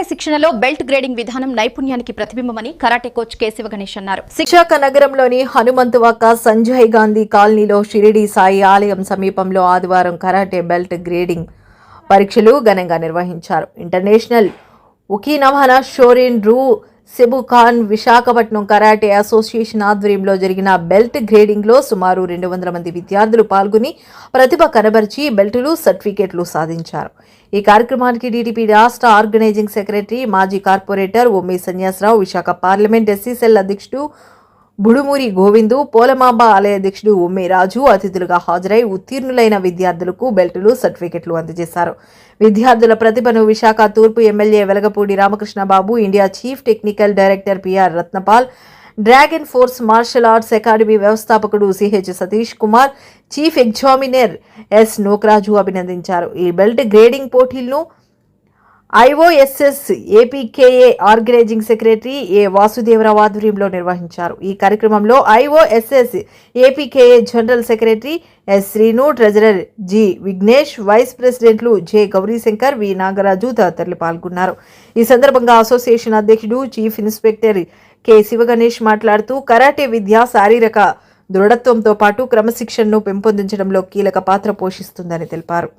Karate శిక్షణలో belt grading విధానం నైపుణ్యానికి ప్రతిబింబమని కరాటే కోచ్ కె శివగణేష్ అన్నారు. విశాఖ నగరంలోని హనుమంతువాక సంజయ్ గాంధీ కాలనీలో షిరిడి సాయి ఆలయం సమీపంలో ఆదివారం కరాటే బెల్ట్ గ్రేడింగ్ పరీక్షలు ఘనంగా నిర్వహించారు. ఇంటర్నేషనల్ ఉకినవానా షోరిన్ రూ సెబుఖాన్ విశాఖపట్నం కరాటే అసోసియేషన్ ఆధ్వర్యంలో జరిగిన బెల్ట్ గ్రేడింగ్లో సుమారు 200 మంది విద్యార్థులు పాల్గొని ప్రతిభ కనబరిచి బెల్టులు, సర్టిఫికేట్లు సాధించారు. ఈ కార్యక్రమానికి టీడీపీ రాష్ట్ర ఆర్గనైజింగ్ సెక్రటరీ, మాజీ కార్పొరేటర్ ఉమ్మి Sanyasa Rao, Visakha parliament SC cell అధ్యక్షుడు బుడుమూరి గోవిందు, పోలమాంబ ఆలయ అధ్యక్షుడు ఉమ్మి రాజు అతిథులుగా హాజరై ఉత్తీర్ణులైన విద్యార్థులకు బెల్టులు, సర్టిఫికెట్లు అందజేశారు. విద్యార్థుల ప్రతిభను విశాఖ తూర్పు MLA Velagapudi Ramakrishnababu, India chief technical director PR Ratnapal, dragon force martial arts academy వ్యవస్థాపకుడు CH Satish Kumar, chief examiner S Nokaraju అభినందించారు. ఈ బెల్ట్ గ్రేడింగ్ పోటీలను IOSS APKA organising secretary A Vasudevarao ఆధ్వర్యంలో నిర్వహించారు. ఈ కార్యక్రమంలో IOSS APKA general secretary S Srinu, treasurer G Vighnesh, vice ప్రెసిడెంట్లు జె గౌరీశంకర్, వి నాగరాజు తదితరులు పాల్గొన్నారు. ఈ సందర్భంగా అసోసియేషన్ అధ్యక్షుడు, చీఫ్ ఇన్స్పెక్టర్ కె శివగణేష్ మాట్లాడుతూ కరాటే విద్య శారీరక దృఢత్వంతో పాటు క్రమశిక్షణను పెంపొందించడంలో కీలక పాత్ర పోషిస్తుందని తెలిపారు.